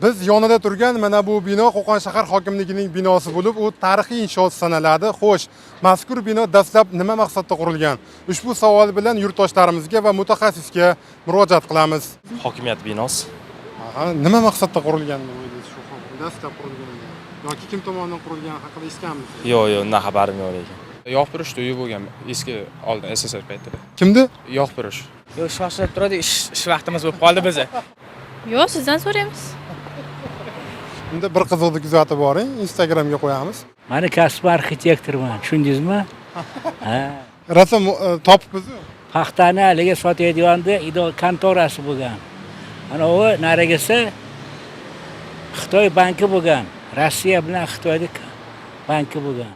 Biz yonida turgan mana bu bino Qo'qon shahar hokimligining binosi bo'lib, u tarixiy inshoot sanaladi. Xo'sh, mazkur bino dastlab nima maqsadda qurilgan? Ushbu savol bilan yurtdoshlarimizga va mutaxassisga murojaat qilamiz. Hokimiyat binosi. Aha, nima maqsadda qurilgan deb o'ylaysiz shu dastlab qurilgan? Yoki kim tomonidan qurilgani haqida eshitganmisiz? Yo'q, undan xabarim yo'q lekin. Yo'qpirish to'yi bo'lgan eski oldin SSR paytida. Kimdi? Yo'qpirish. Yo'q, shoshilib turadi, ish vaqtimiz bo'lib qoldi bizga. Yo'q, sizdan so'raymiz. Unda bir qiziqni kuzatib boring, Instagramga qo'yamiz. Meni kasb arxitektorman, tushundingizmi? Ha. Rasm topibmiz-ku. Paxtani haliga sotayotganda kontorasi bo'lgan. Mana u narigisi Xitoy banki bo'lgan. Rossiya bilan Xitoyning banki bo'lgan.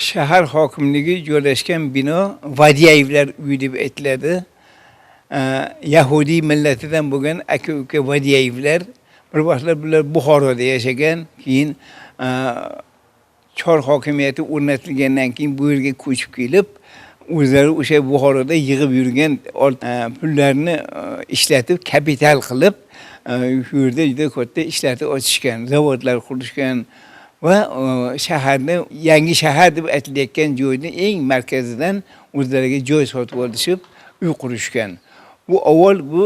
Shahar hokimligi joylashgan bino Vadiyevlar uyi deb aytiladi. Yahudiy millatidan bo'lgan aka-uka Vadiyevlar bir vaqtlar bular Buxoroda yashagan, keyin Chor hokimiyati o'rnatilgandan keyin bu yerga ko'chib kelib, o'zlari o'sha Buxoroda yig'ib yurgan pullarni ishlatib, kapital qilib, shu yerda juda katta ishlarni ochishgan, zavodlar qurishgan va shaharni yangi shahar deb aytilayotgan joyni eng markazidan o'zlariga joy sotib olishib, uy qurishgan. Bu avval bu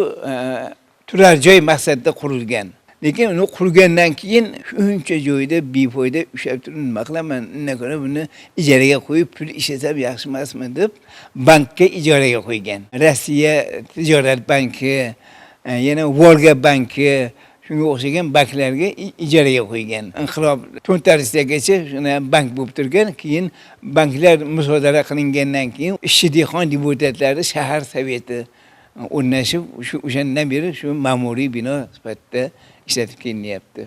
turar joy maqsadida qurilgan. Lekin uni qurgandan keyin shuncha joyda befoyda ushlab turib nima qilaman, undan ko'ra buni ijaraga qo'yib pul ishlatsam yaxshi emasmi deb bankka ijaraga qo'ygan. Rossiya tijorat banki, yana Volga banki, shunga o'xshagan banklarga ijaraga qo'ygan. Inqilob to'ntarishgacha shuna bank bo'lib turgan, keyin banklar musodara qilingandan keyin ishchi dehqon deputatlari shahar soveti o'rnashib, o'shandan beri shu ma'muriy bino sifatida ishlatib kelinyapti.